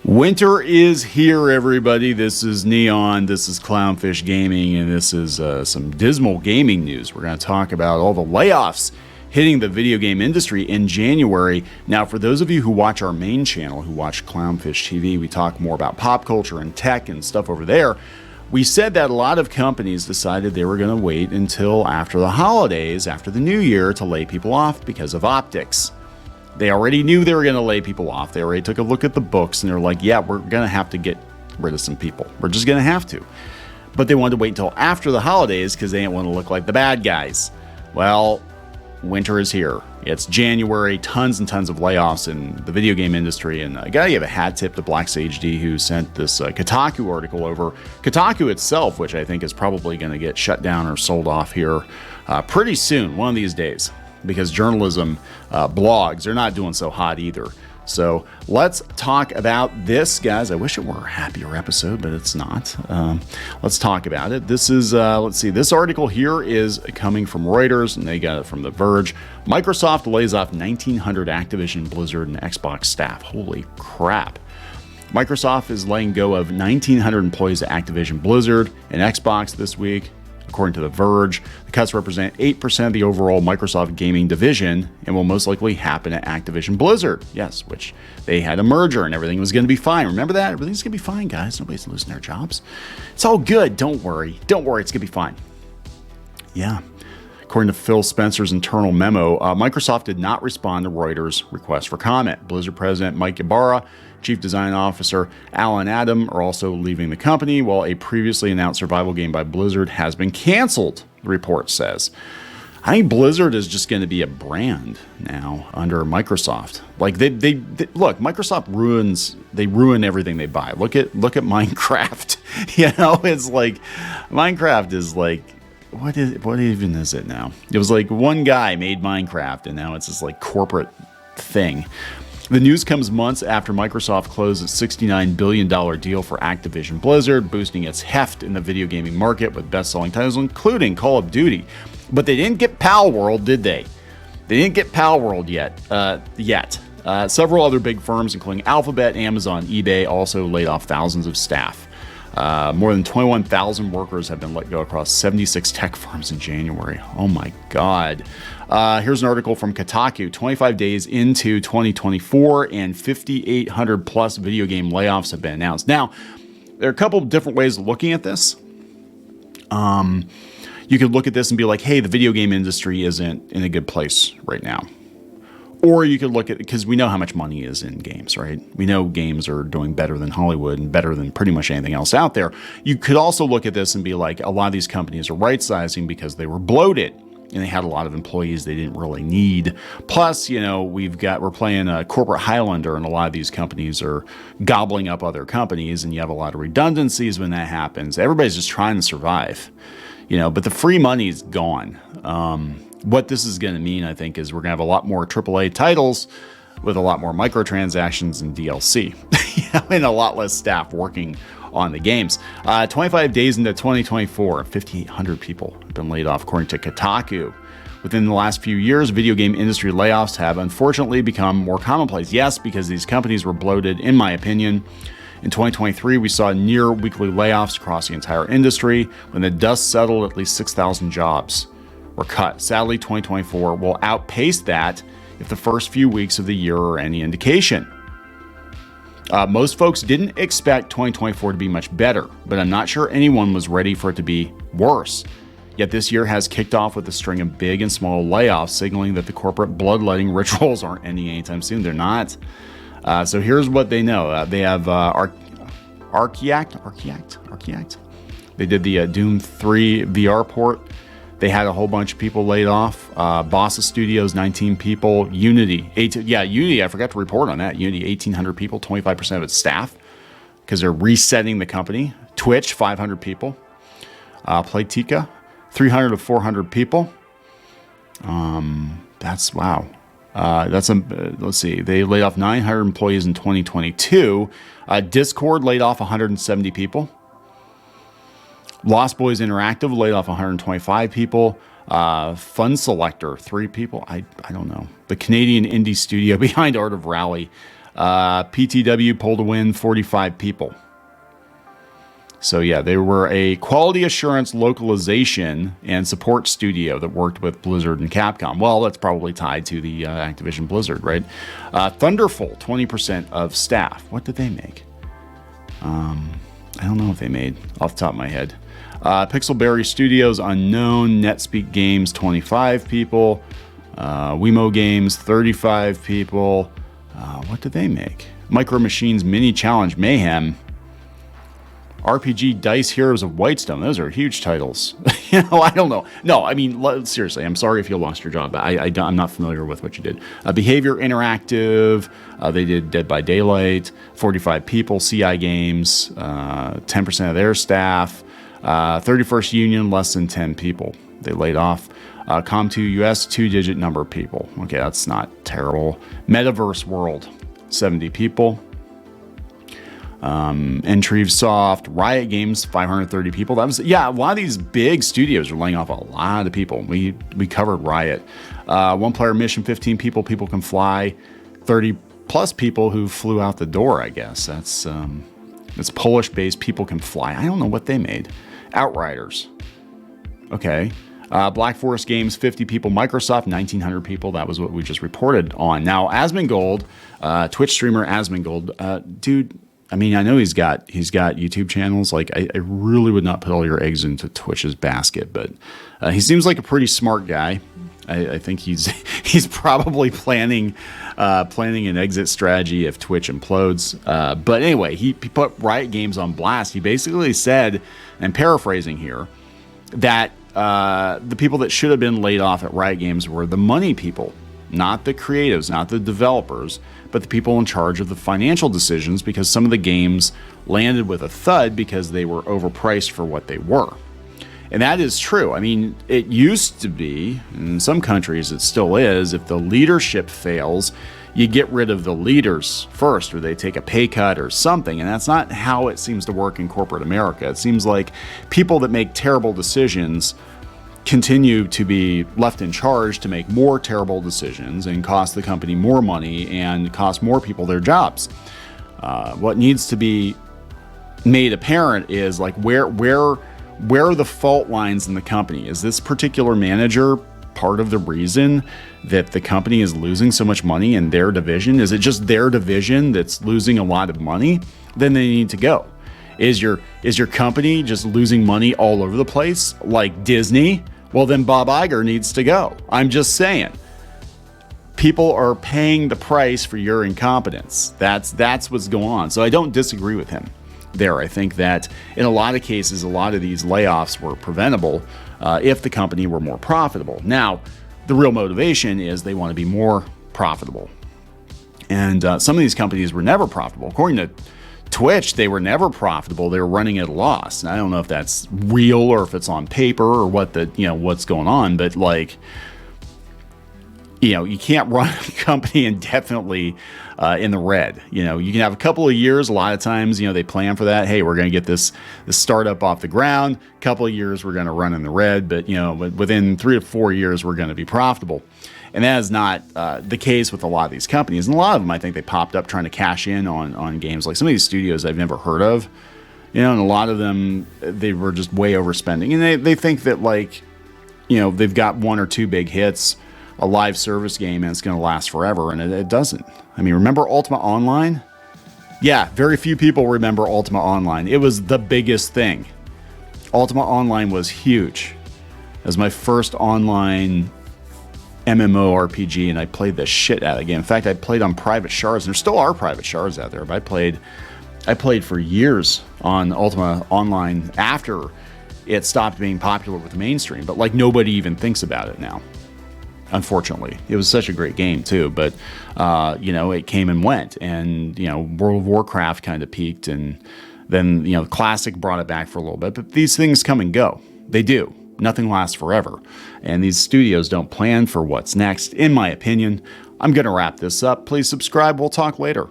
Winter is here, everybody. This is Neon, this is Clownfish Gaming, and this is some dismal gaming news. We're going to talk about all the layoffs hitting the video game industry in January. Now, for those of you who watch our main channel, who watch Clownfish TV, we talk more about pop culture and tech and stuff over there. We said that a lot of companies decided they were going to wait until after the holidays, after the new year, to lay people off because of optics. They already knew they were going to lay people off. They already took a look at the books and they're like, yeah, we're going to have to get rid of some people. We're just going to have to. But they wanted to wait until after the holidays because they didn't want to look like the bad guys. Well, winter is here. It's January, tons and tons of layoffs in the video game industry. And I got to give a hat tip to Black Sage D, who sent this Kotaku article over. Kotaku itself, which I think is probably going to get shut down or sold off here pretty soon, one of these days. Because journalism blogs, they're not doing so hot either. So let's talk about this, guys. I wish it were a happier episode, but it's not. Let's talk about it. This is, let's see, this article here is coming from Reuters, and they got it from The Verge. Microsoft lays off 1,900 Activision, Blizzard, and Xbox staff. Holy crap. Microsoft is letting go of 1,900 employees at Activision, Blizzard, and Xbox this week. According to The Verge, the cuts represent 8% of the overall Microsoft gaming division and will most likely happen at Activision Blizzard. Yes, which they had a merger and everything was going to be fine. Remember that? Everything's going to be fine, guys. Nobody's losing their jobs. It's all good. Don't worry. Don't worry. It's going to be fine. Yeah. According to Phil Spencer's internal memo, Microsoft did not respond to Reuters' request for comment. Blizzard president Mike Ybarra, Chief Design Officer Alan Adam are also leaving the company, while a previously announced survival game by Blizzard has been canceled, the report says. I think Blizzard is just going to be a brand now under Microsoft. Like they look, Microsoft ruin everything they buy. Look at Minecraft. It's like Minecraft is like, what even is it now? It was like one guy made Minecraft, and now it's this like corporate thing. The news comes months after Microsoft closed its $69 billion deal for Activision Blizzard, boosting its heft in the video gaming market with best-selling titles, including Call of Duty. But they didn't get Pal World, did they? They didn't get Pal World yet. Several other big firms, including Alphabet, Amazon, eBay, also laid off thousands of staff. More than 21,000 workers have been let go across 76 tech firms in January. Oh my God. Here's an article from Kotaku. 25 days into 2024 and 5,800 plus video game layoffs have been announced. Now, there are a couple of different ways of looking at this. You could look at this and be like, hey, the video game industry isn't in a good place right now. Or you could look at, because we know how much money is in games, right? We know games are doing better than Hollywood and better than pretty much anything else out there. You could also look at this and be like, a lot of these companies are right-sizing because they were bloated and they had a lot of employees they didn't really need. Plus, we're playing a corporate Highlander, and a lot of these companies are gobbling up other companies, and you have a lot of redundancies when that happens. Everybody's just trying to survive, but the free money is gone. What this is going to mean, I think, is we're going to have a lot more AAA titles with a lot more microtransactions and DLC, and a lot less staff working on the games. 25 days into 2024, 5,800 people have been laid off, according to Kotaku. Within the last few years, video game industry layoffs have unfortunately become more commonplace. Yes, because these companies were bloated, in my opinion. In 2023, we saw near weekly layoffs across the entire industry. When the dust settled, at least 6,000 jobs were cut. Sadly, 2024 will outpace that if the first few weeks of the year are any indication. Most folks didn't expect 2024 to be much better, but I'm not sure anyone was ready for it to be worse. Yet this year has kicked off with a string of big and small layoffs, signaling that the corporate bloodletting rituals aren't ending anytime soon. They're not. So here's what they know. They have Archiact. They did the Doom 3 VR port. They had a whole bunch of people laid off. Bossa Studios, 19 people. Unity, Unity, I forgot to report on that. Unity, 1,800 people, 25% of its staff, because they're resetting the company. Twitch, 500 people. Playtika, 300 to 400 people. That's wow. Let's see. They laid off 900 employees in 2022. Discord laid off 170 people. Lost Boys Interactive laid off 125 people. Fun Selector, 3 people. I don't know. The Canadian indie studio behind Art of Rally PTW pulled a win, 45 people. So yeah, they were a quality assurance localization and support studio that worked with Blizzard and Capcom. Well, that's probably tied to the Activision Blizzard, right? Thunderful, 20% of staff. What did they make? I don't know if they made off the top of my head. Pixelberry Studios, unknown. NetSpeak Games, 25 people. Wemo Games, 35 people. What did they make? Micro Machines Mini Challenge Mayhem. RPG Dice Heroes of Whitestone. Those are huge titles. I don't know. No, I mean, seriously, I'm sorry if you lost your job. I'm not familiar with what you did. Behavior Interactive. They did Dead by Daylight. 45 people. CI Games. 10% of their staff. 31st Union, less than 10 people. They laid off. Com2 US, 2-digit number of people. Okay, that's not terrible. Metaverse World, 70 people. Intrivesoft, Riot Games, 530 people. That was, yeah, a lot of these big studios are laying off a lot of people. We covered Riot. One Player Mission, 15 people. People Can Fly, 30 plus people who flew out the door, I guess. That's Polish-based People Can Fly. I don't know what they made. Outriders. Okay. Black Forest Games, 50 people. Microsoft, 1,900 people. That was what we just reported on. Now, Asmongold, Twitch streamer Asmongold, dude, I mean, I know he's got YouTube channels. Like, I really would not put all your eggs into Twitch's basket, but he seems like a pretty smart guy. I think he's probably planning an exit strategy if Twitch implodes. But anyway, he put Riot Games on blast. He basically said, and paraphrasing here, that the people that should have been laid off at Riot Games were the money people, not the creatives, not the developers, but the people in charge of the financial decisions, because some of the games landed with a thud because they were overpriced for what they were. And that is true. I mean, it used to be, in some countries it still is, if the leadership fails, you get rid of the leaders first, or they take a pay cut or something. And that's not how it seems to work in corporate America. It seems like people that make terrible decisions continue to be left in charge to make more terrible decisions and cost the company more money and cost more people their jobs. What needs to be made apparent is like where are the fault lines in the company? Is this particular manager part of the reason that the company is losing so much money in their division? Is it just their division that's losing a lot of money? Then they need to go. Is your company just losing money all over the place like Disney? Well, then Bob Iger needs to go. I'm just saying. People are paying the price for your incompetence. That's what's going on. So I don't disagree with him there. I think that in a lot of cases, a lot of these layoffs were preventable if the company were more profitable. Now, the real motivation is they want to be more profitable. And some of these companies were never profitable. According to Twitch, they were never profitable. They were running at a loss. And I don't know if that's real or if it's on paper or what's going on, but like, you can't run a company indefinitely in the red. You can have a couple of years. A lot of times, they plan for that. Hey, we're going to get this startup off the ground. A couple of years, we're going to run in the red, but within 3 to 4 years, we're going to be profitable. And that is not the case with a lot of these companies. And a lot of them, I think they popped up trying to cash in on games. Like some of these studios I've never heard of, and a lot of them, they were just way overspending. And they think that they've got 1 or 2 big hits, a live service game, and it's going to last forever. And it doesn't. I mean, remember Ultima Online? Yeah, very few people remember Ultima Online. It was the biggest thing. Ultima Online was huge. It was my first online MMORPG, and I played the shit out of the game. In fact, I played on private shards, and there still are private shards out there, but I played for years on Ultima Online after it stopped being popular with the mainstream, but like nobody even thinks about it now. Unfortunately, it was such a great game too, but it came and went, and World of Warcraft kind of peaked, and then Classic brought it back for a little bit. But these things come and go. They do. Nothing lasts forever, and these studios don't plan for what's next, in my opinion. I'm going to wrap this up. Please subscribe. We'll talk later.